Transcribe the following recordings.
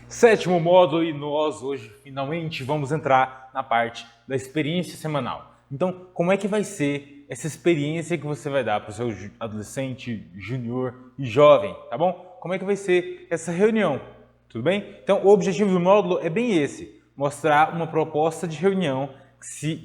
Sétimo módulo e nós hoje finalmente vamos entrar na parte da experiência semanal. Então, como é que vai ser essa experiência que você vai dar para o seu adolescente, júnior e jovem, tá bom? Como é que vai ser essa reunião, tudo bem? Então, o objetivo do módulo é bem esse, mostrar uma proposta de reunião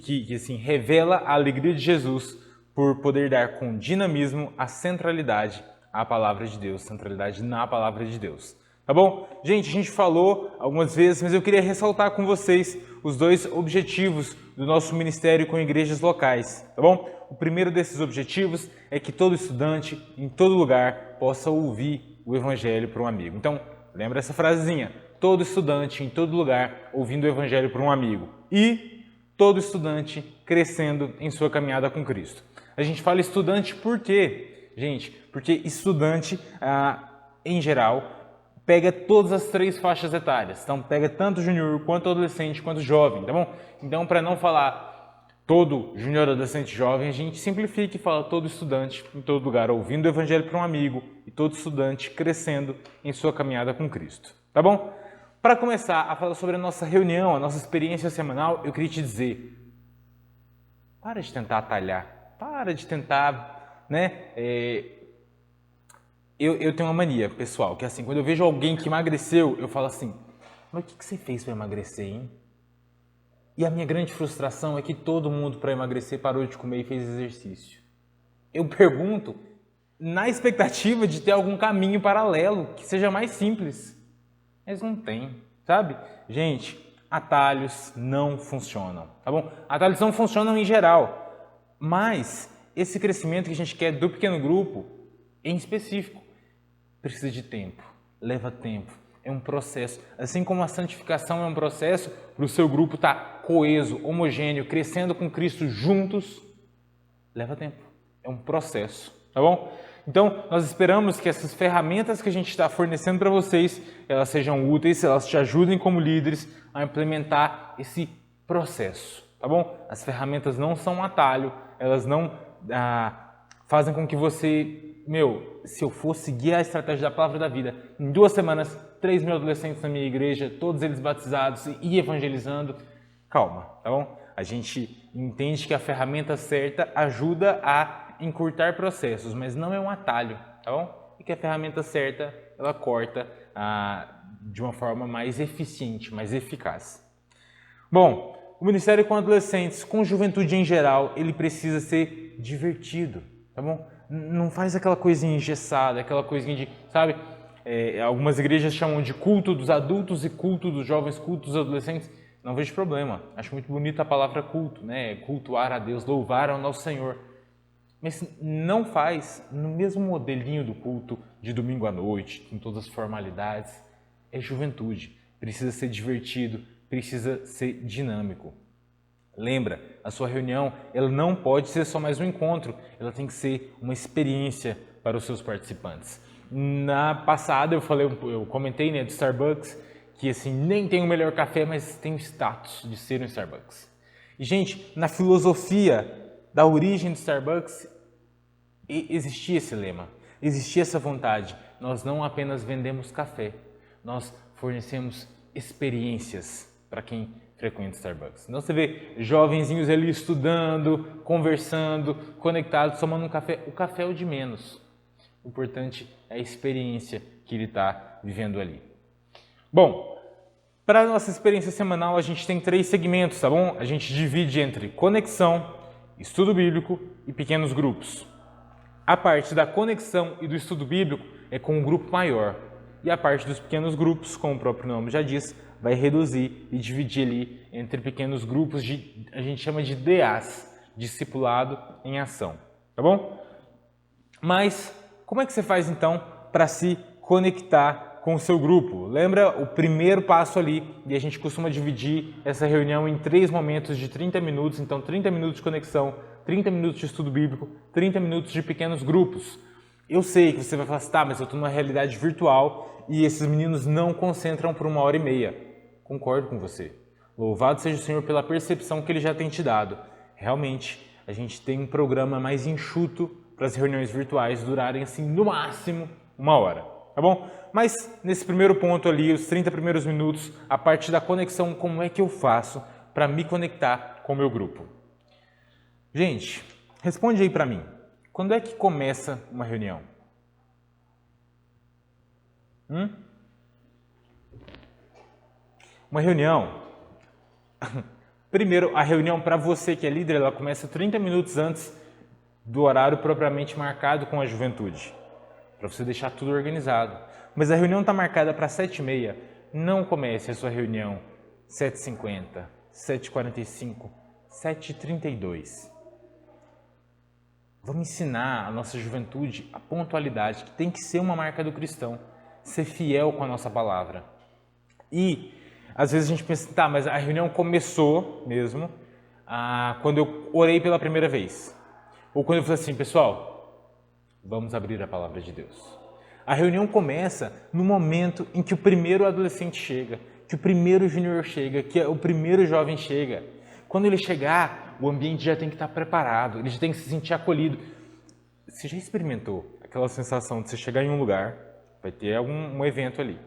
que assim, revela a alegria de Jesus por poder dar com dinamismo a centralidade à palavra de Deus, centralidade na palavra de Deus. Tá bom? Gente, a gente falou algumas vezes, mas eu queria ressaltar com vocês os dois objetivos do nosso ministério com igrejas locais, tá bom? O primeiro desses objetivos é que todo estudante, em todo lugar, possa ouvir o Evangelho para um amigo. Então, lembra essa frasezinha? Todo estudante, em todo lugar, ouvindo o Evangelho para um amigo. E todo estudante crescendo em sua caminhada com Cristo. A gente fala estudante por quê? Gente, porque estudante, em geral, pega todas as três faixas etárias. Então, pega tanto júnior, quanto adolescente, quanto jovem, tá bom? Então, para não falar todo júnior, adolescente, jovem, a gente simplifica e fala todo estudante, em todo lugar, ouvindo o Evangelho para um amigo, e todo estudante crescendo em sua caminhada com Cristo, tá bom? Para começar a falar sobre a nossa reunião, a nossa experiência semanal, eu queria te dizer, para de tentar atalhar, para de tentar, Eu tenho uma mania, pessoal, que assim, quando eu vejo alguém que emagreceu, eu falo assim, mas o que você fez para emagrecer, hein? E a minha grande frustração é que todo mundo para emagrecer parou de comer e fez exercício. Eu pergunto na expectativa de ter algum caminho paralelo, que seja mais simples. Mas não tem, sabe? Gente, atalhos não funcionam, tá bom? Atalhos não funcionam em geral, mas esse crescimento que a gente quer do pequeno grupo, em específico, precisa de tempo, leva tempo, é um processo. Assim como a santificação é um processo para o seu grupo estar coeso, homogêneo, crescendo com Cristo juntos, leva tempo, é um processo, tá bom? Então, nós esperamos que essas ferramentas que a gente está fornecendo para vocês, elas sejam úteis, elas te ajudem como líderes a implementar esse processo, tá bom? As ferramentas não são um atalho, elas não fazem com que você... se eu for seguir a estratégia da Palavra da Vida, em 2 semanas, 3 mil adolescentes na minha igreja, todos eles batizados e evangelizando, calma, tá bom? A gente entende que a ferramenta certa ajuda a encurtar processos, mas não é um atalho, tá bom? E que a ferramenta certa, ela corta de uma forma mais eficiente, mais eficaz. Bom, o ministério com adolescentes, com juventude em geral, ele precisa ser divertido, tá bom? Não faz aquela coisinha engessada, aquela coisinha de, sabe? Algumas igrejas chamam de culto dos adultos e culto dos jovens, culto dos adolescentes. Não vejo problema. Acho muito bonita a palavra culto, né? Cultuar a Deus, louvar ao nosso Senhor. Mas não faz no mesmo modelinho do culto de domingo à noite, com todas as formalidades. É juventude. Precisa ser divertido, precisa ser dinâmico. Lembra, a sua reunião ela não pode ser só mais um encontro, ela tem que ser uma experiência para os seus participantes. Na passada eu comentei, né, do Starbucks, que assim, nem tem o melhor café, mas tem o status de ser um Starbucks. E gente, na filosofia da origem do Starbucks, existia esse lema, existia essa vontade. Nós não apenas vendemos café, nós fornecemos experiências para quem frequenta Starbucks. Então você vê jovenzinhos ali estudando, conversando, conectados, tomando um café. O café é o de menos. O importante é a experiência que ele está vivendo ali. Bom, para a nossa experiência semanal a gente tem 3 segmentos, tá bom? A gente divide entre conexão, estudo bíblico e pequenos grupos. A parte da conexão e do estudo bíblico é com um grupo maior. E a parte dos pequenos grupos, como o próprio nome já diz, vai reduzir e dividir ali entre pequenos grupos a gente chama de DAs, discipulado em ação, tá bom? Mas como é que você faz então para se conectar com o seu grupo? Lembra o primeiro passo ali, e a gente costuma dividir essa reunião em 3 momentos de 30 minutos, então 30 minutos de conexão, 30 minutos de estudo bíblico, 30 minutos de pequenos grupos. Eu sei que você vai falar assim, tá, mas eu estou numa realidade virtual e esses meninos não concentram por 1h30. Concordo com você. Louvado seja o Senhor pela percepção que Ele já tem te dado. Realmente, a gente tem um programa mais enxuto para as reuniões virtuais durarem, assim, no máximo 1 hora. tá bom? Mas nesse primeiro ponto ali, os 30 primeiros minutos, a parte da conexão, como é que eu faço para me conectar com o meu grupo? Gente, responde aí para mim. Quando é que começa uma reunião? Uma reunião. Primeiro, a reunião para você que é líder, ela começa 30 minutos antes do horário propriamente marcado com a juventude, para você deixar tudo organizado. Mas a reunião está marcada para 7h30, não comece a sua reunião 7h50, 7h45, 7h32. Vamos ensinar a nossa juventude a pontualidade, que tem que ser uma marca do cristão, ser fiel com a nossa palavra. E às vezes a gente pensa, tá, mas a reunião começou mesmo quando eu orei pela primeira vez. Ou quando eu falei assim, pessoal, vamos abrir a palavra de Deus. A reunião começa no momento em que o primeiro adolescente chega, que o primeiro júnior chega, que o primeiro jovem chega. Quando ele chegar, o ambiente já tem que estar preparado, ele já tem que se sentir acolhido. Você já experimentou aquela sensação de você chegar em um lugar, vai ter um evento ali.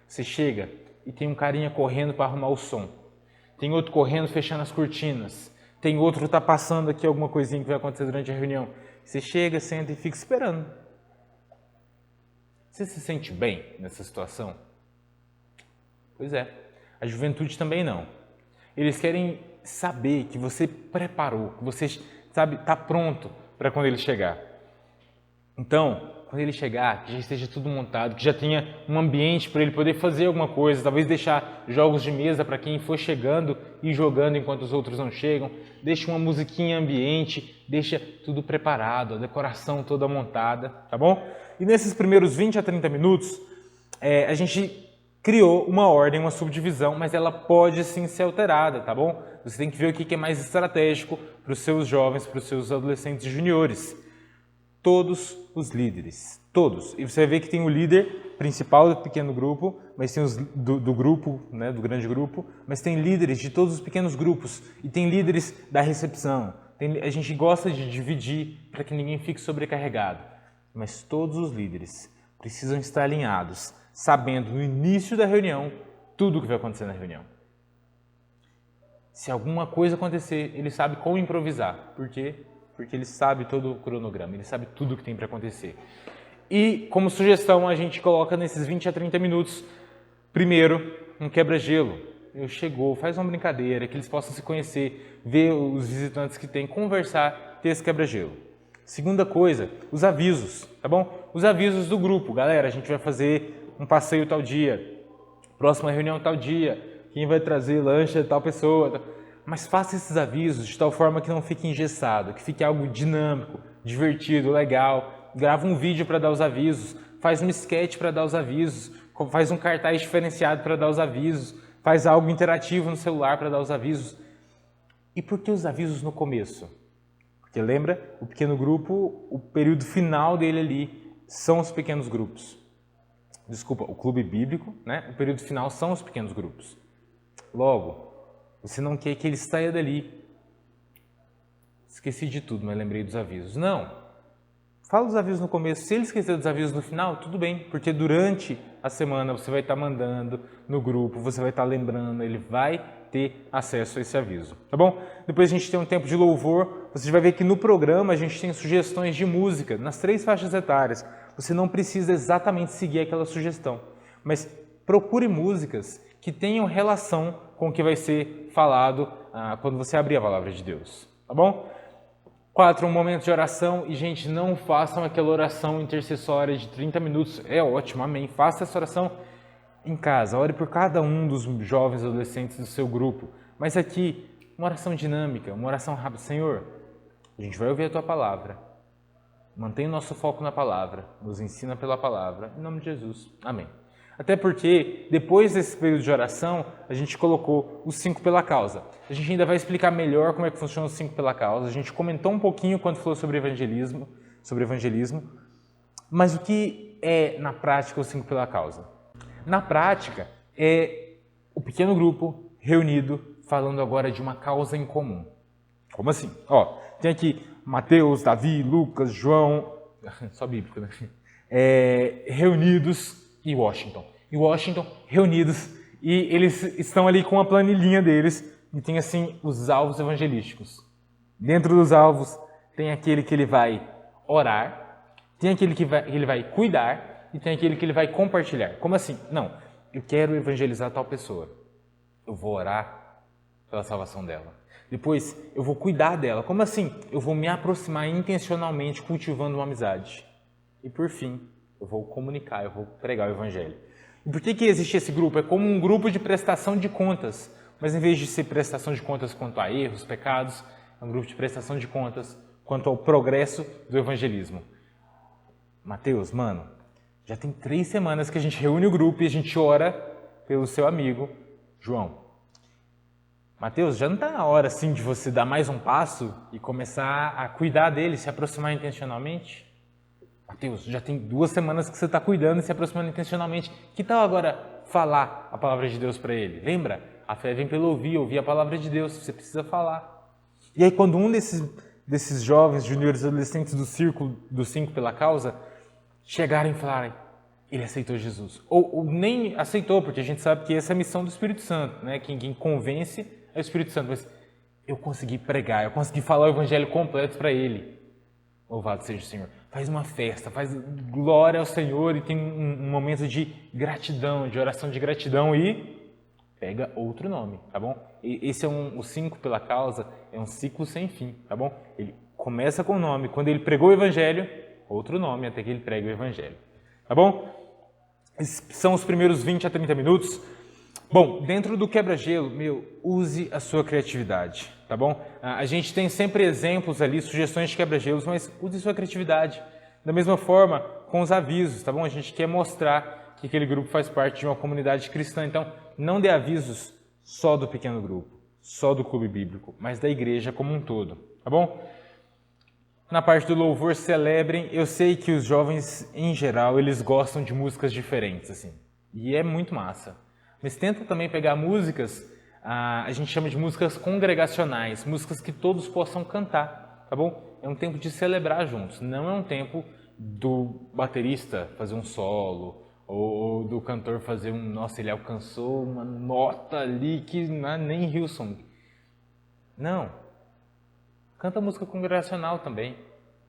Você chega e tem um carinha correndo para arrumar o som. Tem outro correndo, fechando as cortinas. Tem outro que está passando aqui alguma coisinha que vai acontecer durante a reunião. Você chega, senta e fica esperando. Você se sente bem nessa situação? Pois é, a juventude também não. Eles querem saber que você preparou, que você está pronto para quando ele chegar. Então, quando ele chegar, que já esteja tudo montado, que já tenha um ambiente para ele poder fazer alguma coisa, talvez deixar jogos de mesa para quem for chegando e jogando enquanto os outros não chegam, deixa uma musiquinha ambiente, deixa tudo preparado, a decoração toda montada, tá bom? E nesses primeiros 20 a 30 minutos, a gente criou uma ordem, uma subdivisão, mas ela pode sim ser alterada, tá bom? Você tem que ver o que é mais estratégico para os seus jovens, para os seus adolescentes e juniores. Todos os líderes, todos. E você vai ver que tem o líder principal do pequeno grupo, mas tem os do grupo, né, do grande grupo, mas tem líderes de todos os pequenos grupos e tem líderes da recepção. A gente gosta de dividir para que ninguém fique sobrecarregado, mas todos os líderes precisam estar alinhados, sabendo no início da reunião tudo o que vai acontecer na reunião. Se alguma coisa acontecer, ele sabe como improvisar. Por quê? Porque ele sabe todo o cronograma, ele sabe tudo o que tem para acontecer. E, como sugestão, a gente coloca nesses 20 a 30 minutos, primeiro, um quebra-gelo. Chegou, faz uma brincadeira, que eles possam se conhecer, ver os visitantes que tem, conversar, ter esse quebra-gelo. Segunda coisa, os avisos, tá bom? Os avisos do grupo. Galera, a gente vai fazer um passeio tal dia, próxima reunião tal dia, quem vai trazer lanche é tal pessoa. Mas faça esses avisos de tal forma que não fique engessado, que fique algo dinâmico, divertido, legal. Grava um vídeo para dar os avisos, faz um sketch para dar os avisos, faz um cartaz diferenciado para dar os avisos, faz algo interativo no celular para dar os avisos. E por que os avisos no começo? Porque lembra, o pequeno grupo, o período final dele ali são os pequenos grupos. Desculpa, o clube bíblico, né? O período final são os pequenos grupos. Logo, você não quer que ele saia dali. Esqueci de tudo, mas lembrei dos avisos. Não. Fala os avisos no começo. Se ele esquecer dos avisos no final, tudo bem. Porque durante a semana você vai estar mandando no grupo, você vai estar lembrando, ele vai ter acesso a esse aviso. Tá bom? Depois a gente tem um tempo de louvor. Você vai ver que no programa a gente tem sugestões de música nas 3 faixas etárias. Você não precisa exatamente seguir aquela sugestão. Mas procure músicas que tenham relação com o que vai ser falado quando você abrir a palavra de Deus, tá bom? 4, um momento de oração. E, gente, não façam aquela oração intercessória de 30 minutos. É ótimo, amém. Faça essa oração em casa. Ore por cada um dos jovens adolescentes do seu grupo. Mas aqui, uma oração dinâmica, uma oração rápida. Senhor, a gente vai ouvir a Tua palavra. Mantenha o nosso foco na palavra. Nos ensina pela palavra. Em nome de Jesus. Amém. Até porque, depois desse período de oração, a gente colocou os 5 pela causa. A gente ainda vai explicar melhor como é que funciona os 5 pela causa. A gente comentou um pouquinho quando falou sobre evangelismo. Mas o que é, na prática, os 5 pela causa? Na prática, é o pequeno grupo reunido falando agora de uma causa em comum. Como assim? Tem aqui Mateus, Davi, Lucas, João... Só bíblico, né? reunidos em Washington. Em Washington, reunidos, e eles estão ali com a planilhinha deles, e tem assim os alvos evangelísticos. Dentro dos alvos tem aquele que ele vai orar, tem aquele que ele vai cuidar e tem aquele que ele vai compartilhar. Como assim? Não, eu quero evangelizar tal pessoa. Eu vou orar pela salvação dela. Depois, eu vou cuidar dela. Como assim? Eu vou me aproximar intencionalmente, cultivando uma amizade. E por fim, eu vou comunicar, eu vou pregar o evangelho. E por que existe esse grupo? É como um grupo de prestação de contas. Mas em vez de ser prestação de contas quanto a erros, pecados, é um grupo de prestação de contas quanto ao progresso do evangelismo. Mateus, mano, já tem 3 semanas que a gente reúne o grupo e a gente ora pelo seu amigo, João. Mateus, já não está na hora, assim, de você dar mais um passo e começar a cuidar dele, se aproximar intencionalmente? Mateus, já tem 2 semanas que você está cuidando e se aproximando intencionalmente. Que tal agora falar a palavra de Deus para ele? Lembra? A fé vem pelo ouvir a palavra de Deus, você precisa falar. E aí quando um desses jovens, juniores, adolescentes do círculo dos 5 pela causa, chegarem e falarem, ele aceitou Jesus. Ou nem aceitou, porque a gente sabe que essa é a missão do Espírito Santo, né? Quem convence é o Espírito Santo. Mas eu consegui pregar, eu consegui falar o evangelho completo para ele. Louvado seja o Senhor. Faz uma festa, faz glória ao Senhor e tem um momento de gratidão, de oração de gratidão e pega outro nome, tá bom? Esse é o 5 pela causa, é um ciclo sem fim, tá bom? Ele começa com o nome, quando ele pregou o evangelho, outro nome até que ele pregue o evangelho, tá bom? Esses são os primeiros 20 a 30 minutos. Bom, dentro do quebra-gelo, use a sua criatividade, tá bom? A gente tem sempre exemplos ali, sugestões de quebra-gelos, mas use sua criatividade. Da mesma forma, com os avisos, tá bom? A gente quer mostrar que aquele grupo faz parte de uma comunidade cristã, então não dê avisos só do pequeno grupo, só do clube bíblico, mas da igreja como um todo, tá bom? Na parte do louvor, celebrem. Eu sei que os jovens, em geral, eles gostam de músicas diferentes, assim, e é muito massa. Mas tenta também pegar músicas, a gente chama de músicas congregacionais, músicas que todos possam cantar, tá bom? É um tempo de celebrar juntos, não é um tempo do baterista fazer um solo, ou do cantor fazer nossa, ele alcançou uma nota ali que não é nem Hillsong. Não. Canta música congregacional também,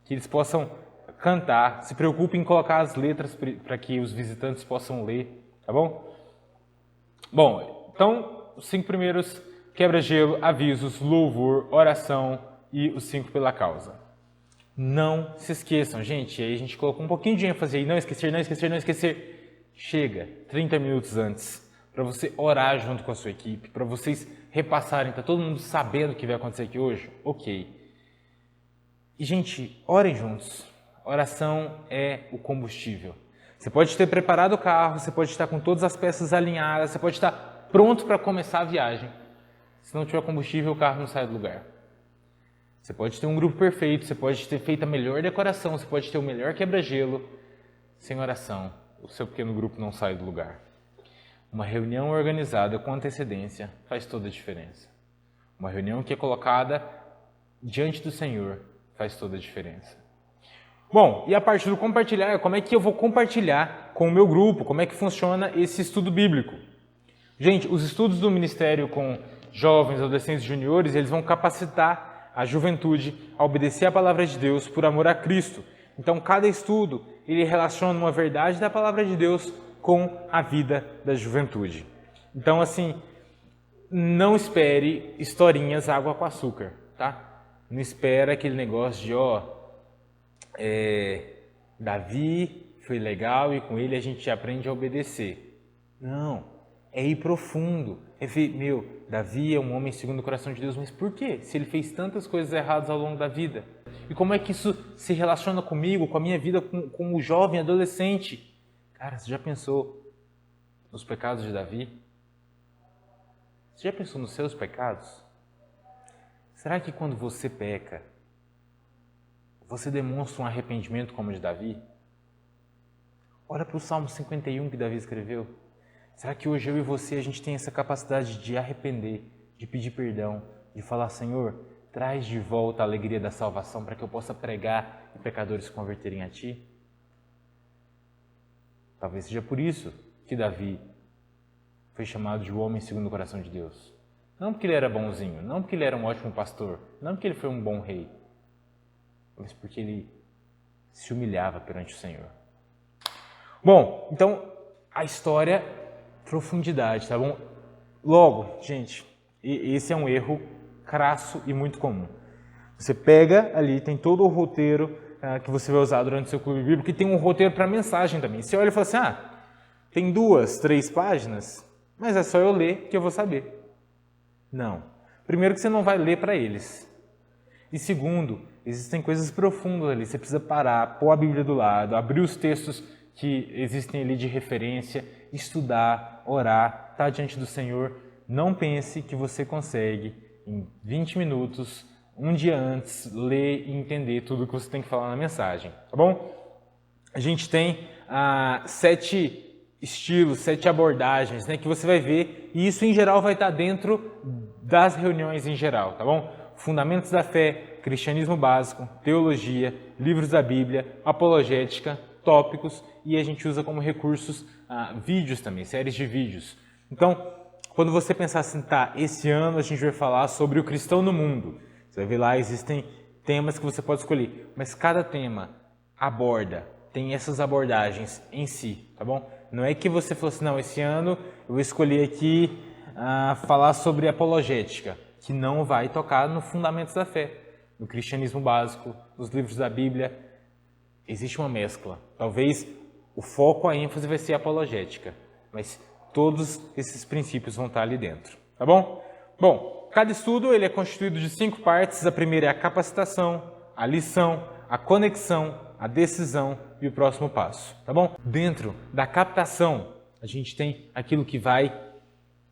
que eles possam cantar, se preocupe em colocar as letras para que os visitantes possam ler, tá bom? Bom, então, os 5 primeiros, quebra-gelo, avisos, louvor, oração e os 5 pela causa. Não se esqueçam, gente, aí a gente colocou um pouquinho de ênfase aí, não esquecer, não esquecer, não esquecer. Chega, 30 minutos antes, para você orar junto com a sua equipe, para vocês repassarem, tá todo mundo sabendo o que vai acontecer aqui hoje? Ok. E, gente, orem juntos. Oração é o combustível. Você pode ter preparado o carro, você pode estar com todas as peças alinhadas, você pode estar pronto para começar a viagem. Se não tiver combustível, o carro não sai do lugar. Você pode ter um grupo perfeito, você pode ter feito a melhor decoração, você pode ter o melhor quebra-gelo. Sem oração, o seu pequeno grupo não sai do lugar. Uma reunião organizada com antecedência faz toda a diferença. Uma reunião que é colocada diante do Senhor faz toda a diferença. Bom, e a parte do compartilhar, como é que eu vou compartilhar com o meu grupo? Como é que funciona esse estudo bíblico? Gente, os estudos do ministério com jovens, adolescentes e juniores, eles vão capacitar a juventude a obedecer a palavra de Deus por amor a Cristo. Então, cada estudo, ele relaciona uma verdade da palavra de Deus com a vida da juventude. Então, assim, não espere historinhas água com açúcar, tá? Não espera aquele negócio de, Davi foi legal e com ele a gente aprende a obedecer. Não, é ir profundo. É ver, Davi é um homem segundo o coração de Deus, mas por quê? Se ele fez tantas coisas erradas ao longo da vida. E como é que isso se relaciona comigo, com a minha vida como jovem, adolescente? Cara, você já pensou nos pecados de Davi? Você já pensou nos seus pecados? Será que quando você peca, você demonstra um arrependimento como o de Davi? Olha para o Salmo 51 que Davi escreveu. Será que hoje eu e você, a gente tem essa capacidade de arrepender, de pedir perdão, de falar, Senhor, traz de volta a alegria da salvação para que eu possa pregar e pecadores se converterem a Ti? Talvez seja por isso que Davi foi chamado de o homem segundo o coração de Deus. Não porque ele era bonzinho, não porque ele era um ótimo pastor, não porque ele foi um bom rei, mas porque ele se humilhava perante o Senhor. Bom, então a história, profundidade, tá bom? Logo, gente, esse é um erro crasso e muito comum. Você pega ali, tem todo o roteiro que você vai usar durante o seu clube bíblico, e tem um roteiro para mensagem também. Você olha e fala assim, tem 2, 3 páginas, mas é só eu ler que eu vou saber. Não. Primeiro que você não vai ler para eles. E segundo, existem coisas profundas ali. Você precisa parar, pôr a Bíblia do lado, abrir os textos que existem ali de referência, estudar, orar, estar diante do Senhor. Não pense que você consegue, em 20 minutos, um dia antes, ler e entender tudo que você tem que falar na mensagem. Tá bom? A gente tem 7 estilos, 7 abordagens, né, que você vai ver, e isso em geral vai estar dentro das reuniões em geral, tá bom? Fundamentos da fé, cristianismo básico, teologia, livros da Bíblia, apologética, tópicos, e a gente usa como recursos vídeos também, séries de vídeos. Então, quando você pensar assim, esse ano a gente vai falar sobre o cristão no mundo, você vai ver lá, existem temas que você pode escolher, mas cada tema tem essas abordagens em si, tá bom? Não é que você falou assim, não, esse ano eu vou escolher aqui falar sobre apologética, que não vai tocar no Fundamentos da Fé, no cristianismo básico, nos livros da Bíblia. Existe uma mescla. Talvez o foco, a ênfase vai ser apologética, mas todos esses princípios vão estar ali dentro, tá bom? Bom, cada estudo ele é constituído de 5 partes. A primeira é a capacitação, a lição, a conexão, a decisão e o próximo passo, tá bom? Dentro da captação, a gente tem aquilo que vai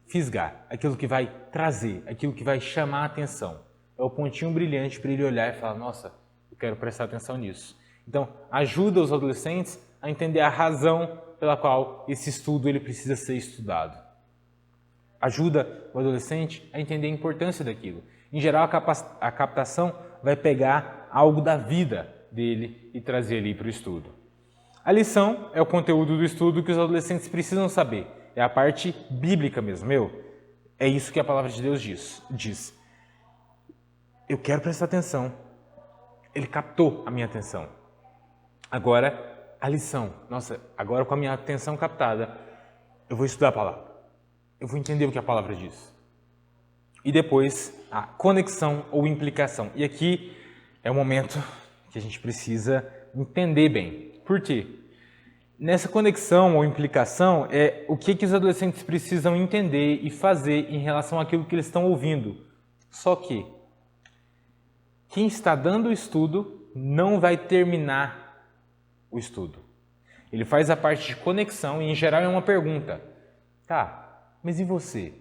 fisgar, aquilo que vai trazer, aquilo que vai chamar a atenção. É o pontinho brilhante para ele olhar e falar, nossa, eu quero prestar atenção nisso. Então, ajuda os adolescentes a entender a razão pela qual esse estudo ele precisa ser estudado. Ajuda o adolescente a entender a importância daquilo. Em geral, a captação vai pegar algo da vida dele e trazer ali para o estudo. A lição é o conteúdo do estudo que os adolescentes precisam saber. É a parte bíblica mesmo. É isso que a palavra de Deus diz. Eu quero prestar atenção. Ele captou a minha atenção. Agora, a lição. Nossa, agora com a minha atenção captada, eu vou estudar a palavra. Eu vou entender o que a palavra diz. E depois, a conexão ou implicação. E aqui é o momento que a gente precisa entender bem. Por quê? Nessa conexão ou implicação é o que os adolescentes precisam entender e fazer em relação àquilo que eles estão ouvindo. Só que quem está dando o estudo não vai terminar o estudo. Ele faz a parte de conexão e, em geral, é uma pergunta. Mas e você?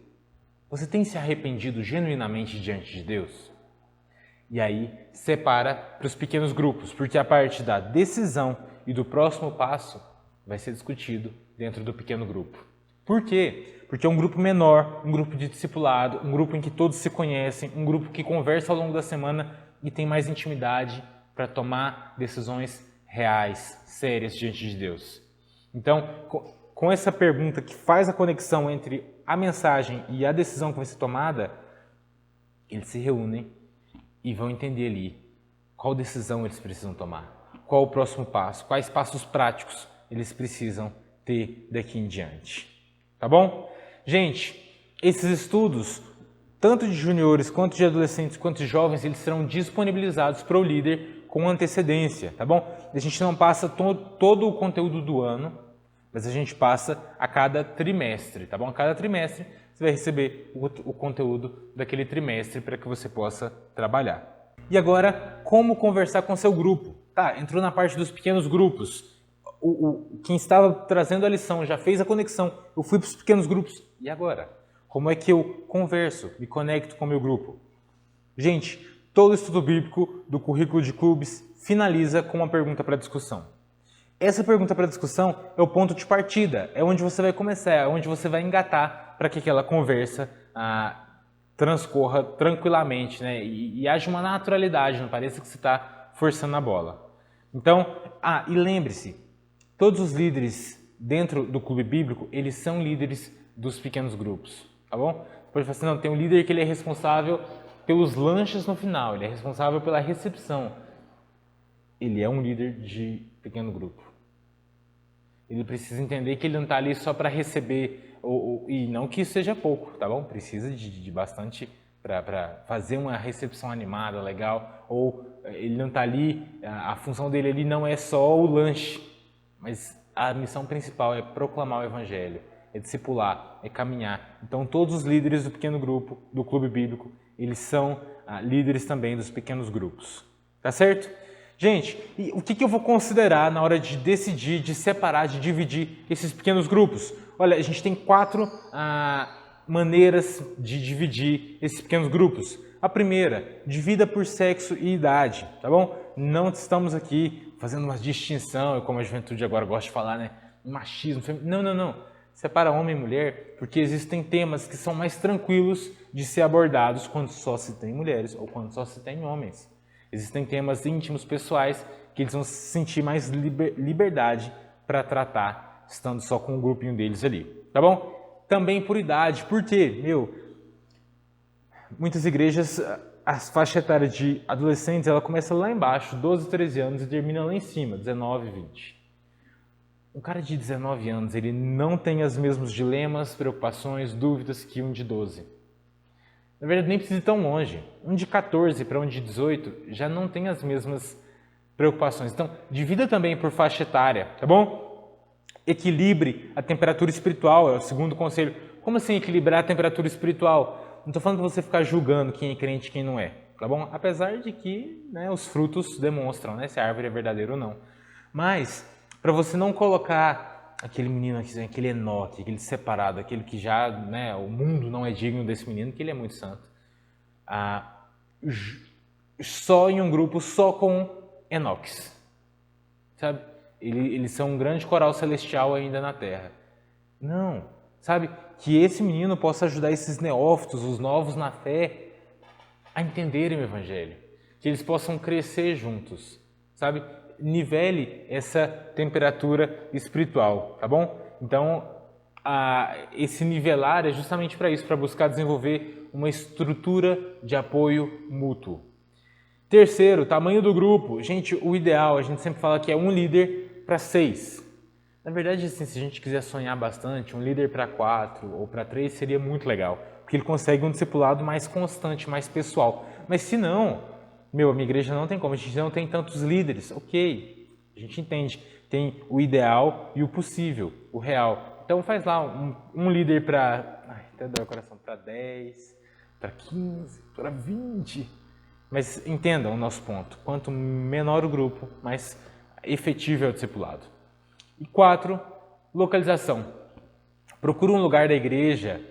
Você tem se arrependido genuinamente diante de Deus? E aí, separa para os pequenos grupos, porque a parte da decisão e do próximo passo vai ser discutido dentro do pequeno grupo. Por quê? Porque é um grupo menor, um grupo de discipulado, um grupo em que todos se conhecem, um grupo que conversa ao longo da semana e tem mais intimidade para tomar decisões reais, sérias diante de Deus. Então, com essa pergunta que faz a conexão entre a mensagem e a decisão que vai ser tomada, eles se reúnem e vão entender ali qual decisão eles precisam tomar, qual o próximo passo, quais passos práticos eles precisam ter daqui em diante. Tá bom? Gente, esses estudos, tanto de juniores, quanto de adolescentes, quanto de jovens, eles serão disponibilizados para o líder com antecedência, tá bom? A gente não passa todo o conteúdo do ano, mas a gente passa a cada trimestre, tá bom? A cada trimestre você vai receber o conteúdo daquele trimestre para que você possa trabalhar. E agora, como conversar com seu grupo? Entrou na parte dos pequenos grupos. Quem estava trazendo a lição já fez a conexão. Eu fui para os pequenos grupos. E agora? Como é que eu converso, me conecto com o meu grupo? Gente, todo estudo bíblico do currículo de clubes finaliza com uma pergunta para discussão. Essa pergunta para discussão é o ponto de partida, é onde você vai começar, é onde você vai engatar para que aquela conversa transcorra tranquilamente, né? E haja uma naturalidade, não pareça que você está forçando a bola. Então, e lembre-se, todos os líderes dentro do clube bíblico, eles são líderes dos pequenos grupos, tá bom? Você pode falar assim, não, tem um líder que ele é responsável pelos lanches no final, ele é responsável pela recepção. Ele é um líder de pequeno grupo. Ele precisa entender que ele não está ali só para receber, e não que isso seja pouco, tá bom? Precisa de bastante para fazer uma recepção animada, legal, ou ele não está ali, a função dele ali não é só o lanche, mas a missão principal é proclamar o evangelho, é discipular, é caminhar. Então todos os líderes do pequeno grupo, do clube bíblico, eles são líderes também dos pequenos grupos, tá certo? Gente, e o que eu vou considerar na hora de decidir, de separar, de dividir esses pequenos grupos? Olha, a gente tem 4 maneiras de dividir esses pequenos grupos. A primeira, divida por sexo e idade, tá bom? Não estamos aqui fazendo uma distinção, como a juventude agora gosta de falar, né? Machismo, não, não, não. Separa homem e mulher, porque existem temas que são mais tranquilos de ser abordados quando só se tem mulheres ou quando só se tem homens. Existem temas íntimos, pessoais, que eles vão sentir mais liberdade para tratar, estando só com um grupinho deles ali, tá bom? Também por idade, porque, muitas igrejas, a faixa etária de adolescentes, ela começa lá embaixo, 12, 13 anos, e termina lá em cima, 19, 20. Um cara de 19 anos, ele não tem os mesmos dilemas, preocupações, dúvidas que um de 12. Na verdade, nem precisa ir tão longe. Um de 14 para um de 18 já não tem as mesmas preocupações. Então, divida também por faixa etária, tá bom? Equilibre a temperatura espiritual, é o segundo conselho. Como assim equilibrar a temperatura espiritual? Não estou falando para você ficar julgando quem é crente e quem não é, tá bom? Apesar de que, né, os frutos demonstram, né, se a árvore é verdadeira ou não. Mas, para você não colocar aquele menino aqui, aquele Enoque, aquele separado, aquele que já, né, o mundo não é digno desse menino, que ele é muito santo. Só em um grupo, só com Enoques, sabe? Eles são um grande coral celestial ainda na Terra. Não, sabe? Que esse menino possa ajudar esses neófitos, os novos na fé, a entenderem o Evangelho. Que eles possam crescer juntos, sabe? Nivele essa temperatura espiritual, tá bom? Então, esse nivelar é justamente para isso, para buscar desenvolver uma estrutura de apoio mútuo. Terceiro, tamanho do grupo. Gente, o ideal, a gente sempre fala que é um líder para 6. Na verdade, assim, se a gente quiser sonhar bastante, um líder para 4 ou para 3 seria muito legal, porque ele consegue um discipulado mais constante, mais pessoal. Mas se não, a minha igreja não tem como, a gente não tem tantos líderes. Ok, a gente entende. Tem o ideal e o possível, o real. Então faz lá um líder para, até dói o coração, para 10, para 15, para 20. Mas entendam o nosso ponto. Quanto menor o grupo, mais efetivo é o discipulado. E 4, localização. Procura um lugar da igreja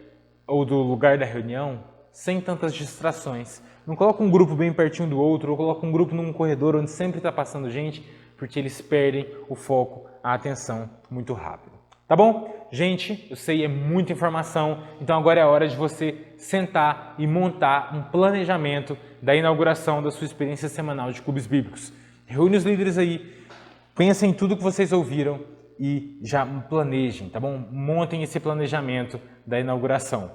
ou do lugar da reunião sem tantas distrações. Não coloca um grupo bem pertinho do outro, ou coloca um grupo num corredor onde sempre está passando gente, porque eles perdem o foco, a atenção muito rápido. Tá bom? Gente, eu sei, é muita informação, então agora é a hora de você sentar e montar um planejamento da inauguração da sua experiência semanal de clubes bíblicos. Reúne os líderes aí, pensem em tudo que vocês ouviram e já planejem, tá bom? Montem esse planejamento da inauguração.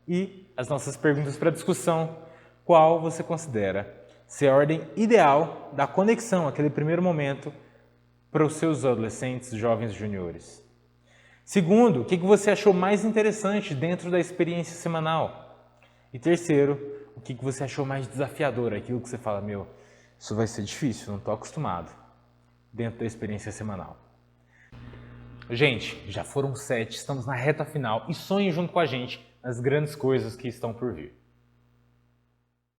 E as nossas perguntas para discussão: qual você considera ser a ordem ideal da conexão, aquele primeiro momento, para os seus adolescentes, jovens, juniores? Segundo, o que você achou mais interessante dentro da experiência semanal? E terceiro, o que você achou mais desafiador, aquilo que você fala, isso vai ser difícil, não estou acostumado, dentro da experiência semanal. Gente, já foram 7, estamos na reta final e sonhe junto com a gente nas grandes coisas que estão por vir.